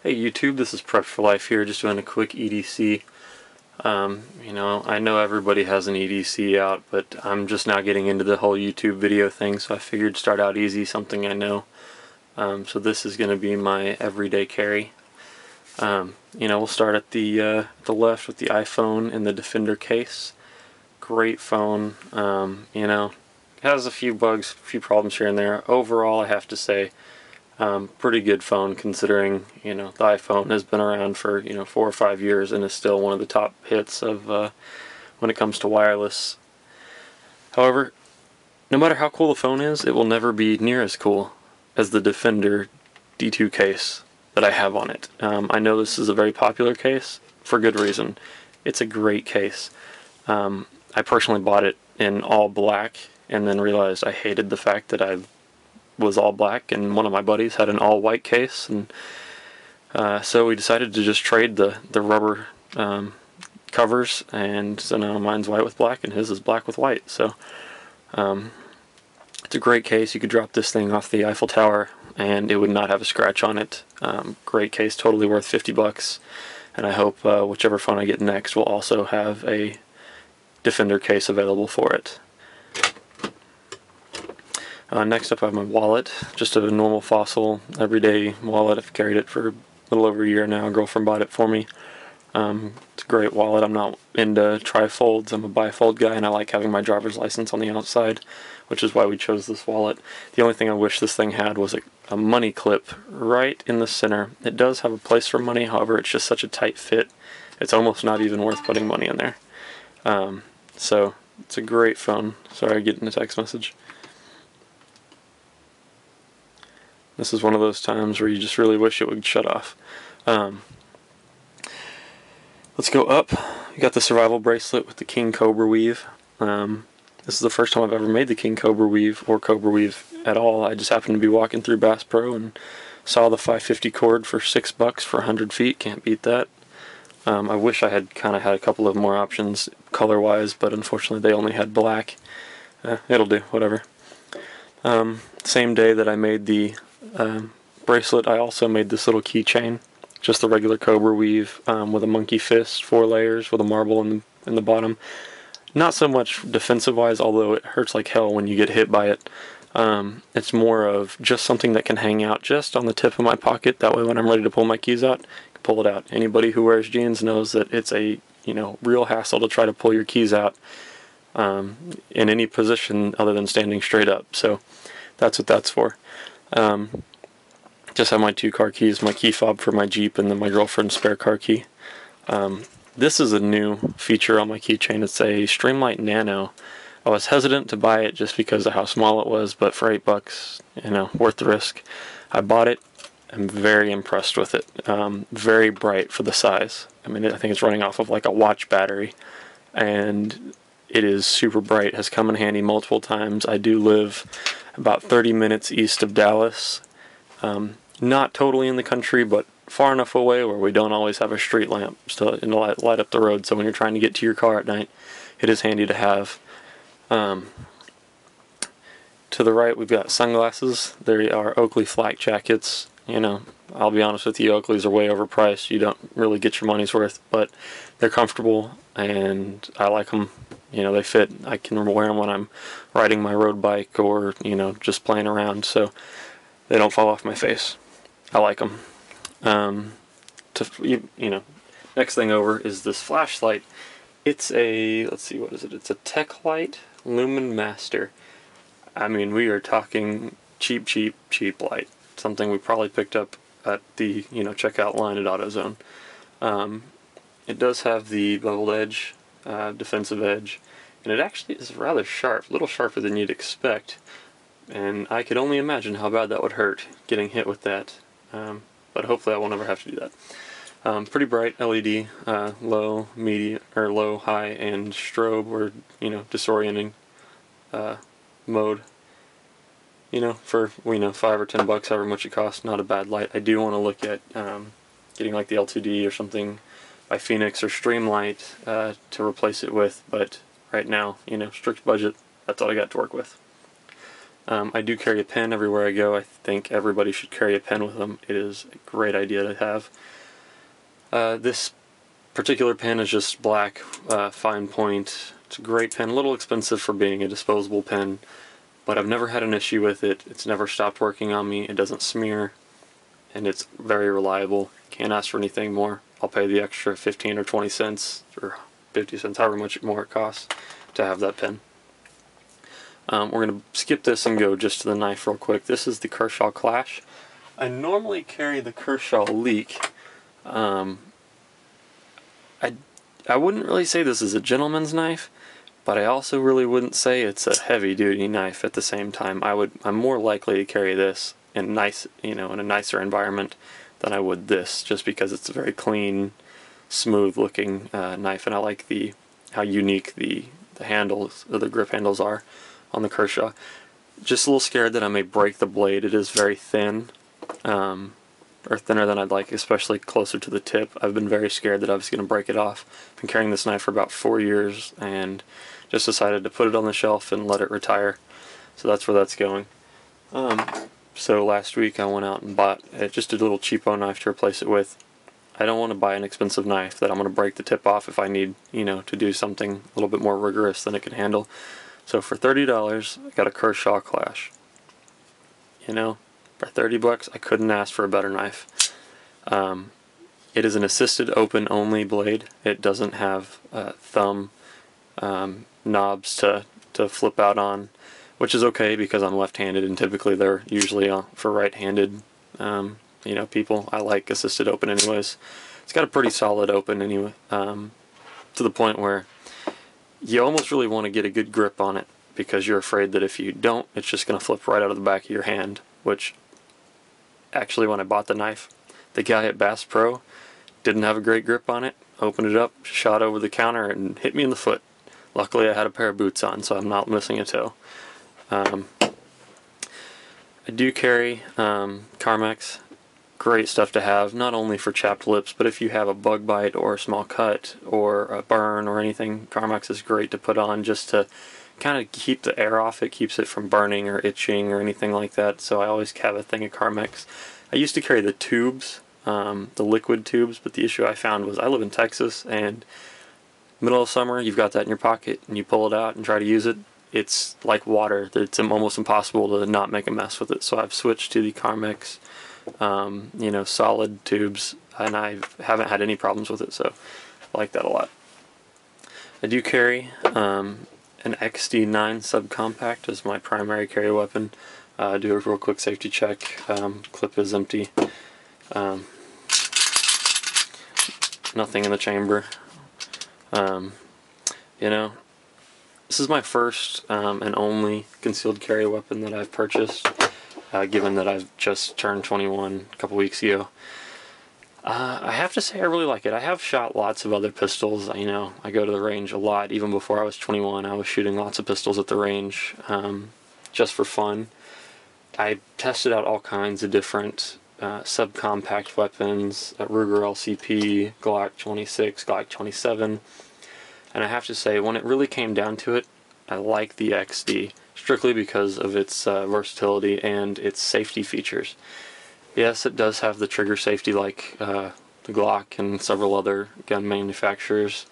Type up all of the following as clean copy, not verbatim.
Hey YouTube, this is Prep for Life here, just doing a quick EDC. I know everybody has an EDC out, but I'm just now getting into the whole YouTube video thing, so I figured start out easy, something I know. So this is going to be my everyday carry. We'll start at the left with the iPhone in the Defender case. Great phone. Has a few bugs, a few problems here and there. Overall, I have to say, pretty good phone considering, the iPhone has been around for, 4 or 5 years and is still one of the top hits of when it comes to wireless. However, no matter how cool the phone is, it will never be near as cool as the Defender D2 case that I have on it. I know this is a very popular case for good reason. It's a great case. I personally bought it in all black and then realized I hated the fact that I was all black and one of my buddies had an all white case, and so we decided to just trade the rubber covers, and so now mine's white with black and his is black with white. So it's a great case. You could drop this thing off the Eiffel Tower and it would not have a scratch on it. Great case, totally worth $50, and I hope whichever phone I get next will also have a Defender case available for it. Next up I have my wallet, just a normal Fossil everyday wallet. I've carried it for a little over a year now. A girlfriend bought it for me. It's a great wallet. I'm not into trifolds, I'm a bifold guy, and I like having my driver's license on the outside, which is why we chose this wallet. The only thing I wish this thing had was a money clip right in the center. It does have a place for money, however it's just such a tight fit, it's almost not even worth putting money in there. So it's a great phone. Sorry, I'm getting a text message. This is one of those times where you just really wish it would shut off. Let's go up. We got the survival bracelet with the King Cobra weave. This is the first time I've ever made the King Cobra weave or Cobra weave at all. I just happened to be walking through Bass Pro and saw the 550 cord for $6 for 100 feet. Can't beat that. I wish I had kind of had a couple of more options color-wise, but unfortunately they only had black. It'll do, whatever. Same day that I made the bracelet, I also made this little keychain, just the regular Cobra weave with a monkey fist, 4 layers with a marble in the bottom. Not so much defensive-wise, although it hurts like hell when you get hit by it. It's more of just something that can hang out just on the tip of my pocket. That way when I'm ready to pull my keys out, I can pull it out. Anybody who wears jeans knows that it's a real hassle to try to pull your keys out in any position other than standing straight up. So that's what that's for. Just have my 2 car keys, my key fob for my Jeep, and then my girlfriend's spare car key. This is a new feature on my keychain. It's a Streamlight Nano. I was hesitant to buy it just because of how small it was, but for $8, worth the risk. I bought it. I'm very impressed with it. Very bright for the size. I think it's running off of like a watch battery, and it is super bright. Has come in handy multiple times. I do live about 30 minutes east of Dallas. Not totally in the country, but far enough away where we don't always have a street lamp to light up the road. So when you're trying to get to your car at night, it is handy to have. To the right, we've got sunglasses. There are Oakley flak jackets. I'll be honest with you, Oakleys are way overpriced. You don't really get your money's worth, but they're comfortable and I like them. They fit. I can wear them when I'm riding my road bike or, just playing around, so they don't fall off my face. I like them. Next thing over is this flashlight. It's a, let's see, what is it? It's a Techlight Lumen Master. We are talking cheap light. Something we probably picked up at the, checkout line at AutoZone. It does have the beveled edge, defensive edge, and it actually is rather sharp, a little sharper than you'd expect. And I could only imagine how bad that would hurt, getting hit with that. But hopefully I won't ever have to do that. Pretty bright LED, low, medium, or low, high, and strobe, or disorienting mode. For 5 or $10, however much it costs, not a bad light. I do want to look at getting like the L2D or something by Phoenix or Streamlight to replace it with, but right now, strict budget. That's all I got to work with. I do carry a pen everywhere I go. I think everybody should carry a pen with them. It is a great idea to have. This particular pen is just black, fine point. It's a great pen, a little expensive for being a disposable pen, but I've never had an issue with it. It's never stopped working on me. It doesn't smear, and it's very reliable. Can't ask for anything more. I'll pay the extra 15 or 20 cents or 50 cents, however much more it costs to have that pen. We're going to skip this and go just to the knife real quick. This is the Kershaw Clash. I normally carry the Kershaw Leek. I wouldn't really say this is a gentleman's knife, but I also really wouldn't say it's a heavy-duty knife at the same time. I'm more likely to carry this in in a nicer environment than I would this, just because it's a very clean, smooth-looking knife, and I like how unique the handles, or the grip handles, are on the Kershaw. Just a little scared that I may break the blade. It is very thin, or thinner than I'd like, especially closer to the tip. I've been very scared that I was going to break it off. I've been carrying this knife for about 4 years and just decided to put it on the shelf and let it retire. So that's where that's going. So last week I went out and bought just a little cheapo knife to replace it with. I don't want to buy an expensive knife that I'm going to break the tip off if I need, to do something a little bit more rigorous than it can handle. So for $30, I got a Kershaw Clash. For $30, I couldn't ask for a better knife. It is an assisted open only blade. It doesn't have thumb knobs to flip out on, which is okay because I'm left-handed, and typically they're usually for right-handed people. I like assisted open anyways. It's got a pretty solid open anyway, to the point where you almost really want to get a good grip on it, because you're afraid that if you don't, it's just going to flip right out of the back of your hand, which actually, when I bought the knife, the guy at Bass Pro didn't have a great grip on it, opened it up, shot over the counter, and hit me in the foot. Luckily I had a pair of boots on, so I'm not missing a toe. I do carry Carmex. Great stuff to have, not only for chapped lips, but if you have a bug bite or a small cut or a burn or anything, Carmex is great to put on just to kind of keep the air off it, keeps it from burning or itching or anything like that. So I always have a thing of Carmex. I used to carry the tubes, the liquid tubes, but the issue I found was I live in Texas, and middle of summer you've got that in your pocket and you pull it out and try to use it. It's like water. It's almost impossible to not make a mess with it. So I've switched to the Carmex solid tubes, and I haven't had any problems with it, so I like that a lot. I do carry an XD9 subcompact as my primary carry weapon. Do a real quick safety check. Clip is empty. Nothing in the chamber. This is my first and only concealed carry weapon that I've purchased, given that I've just turned 21 a couple weeks ago. I have to say I really like it. I have shot lots of other pistols. I go to the range a lot. Even before I was 21, I was shooting lots of pistols at the range, just for fun. I tested out all kinds of different subcompact weapons, Ruger LCP, Glock 26, Glock 27, and I have to say, when it really came down to it, I like the XD, strictly because of its versatility and its safety features. Yes, it does have the trigger safety like the Glock and several other gun manufacturers,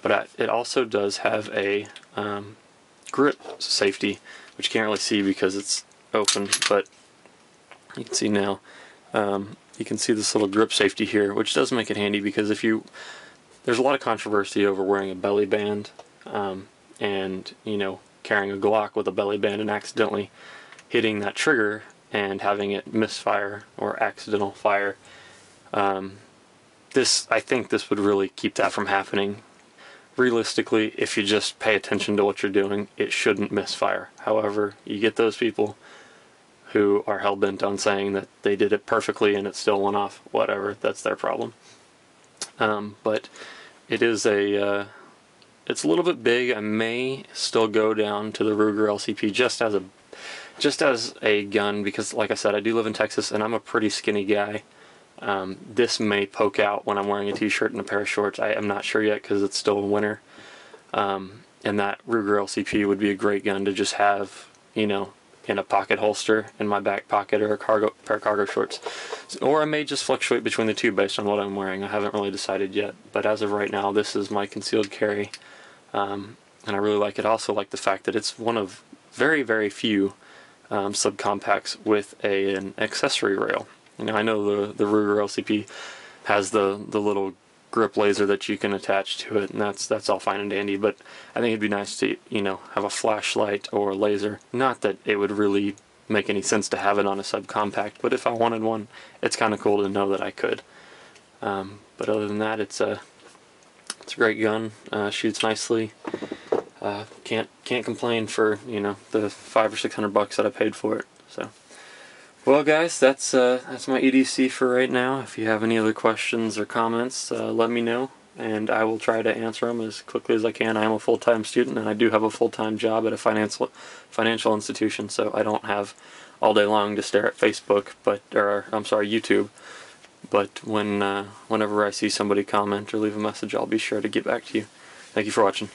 but it also does have a grip safety, which you can't really see because it's open, but you can see now. You can see this little grip safety here, which does make it handy because there's a lot of controversy over wearing a belly band, and carrying a Glock with a belly band and accidentally hitting that trigger and having it misfire or accidental fire. I think this would really keep that from happening. Realistically, if you just pay attention to what you're doing, it shouldn't misfire. However, you get those people who are hell-bent on saying that they did it perfectly and it still went off. Whatever, that's their problem. But it is it's a little bit big. I may still go down to the Ruger LCP just as a gun, because like I said, I do live in Texas and I'm a pretty skinny guy. This may poke out when I'm wearing a t-shirt and a pair of shorts. I am not sure yet because it's still winter. And that Ruger LCP would be a great gun to just have, in a pocket holster in my back pocket or a pair of cargo shorts. Or I may just fluctuate between the two based on what I'm wearing. I haven't really decided yet, but as of right now, this is my concealed carry, and I really like it. I also like the fact that it's one of very, very few subcompacts with an accessory rail. You know, I know the Ruger LCP has the little grip laser that you can attach to it, and that's all fine and dandy, but I think it'd be nice to, you know, have a flashlight or a laser. Not that it would really make any sense to have it on a subcompact, but if I wanted one, it's kind of cool to know that I could. But other than that, it's a great gun. Shoots nicely. Can't complain for, you know, the $500 or $600 that I paid for it. So, well, guys, that's my EDC for right now. If you have any other questions or comments, let me know, and I will try to answer them as quickly as I can. I am a full-time student, and I do have a full-time job at a financial institution, so I don't have all day long to stare at Facebook, YouTube. But whenever I see somebody comment or leave a message, I'll be sure to get back to you. Thank you for watching.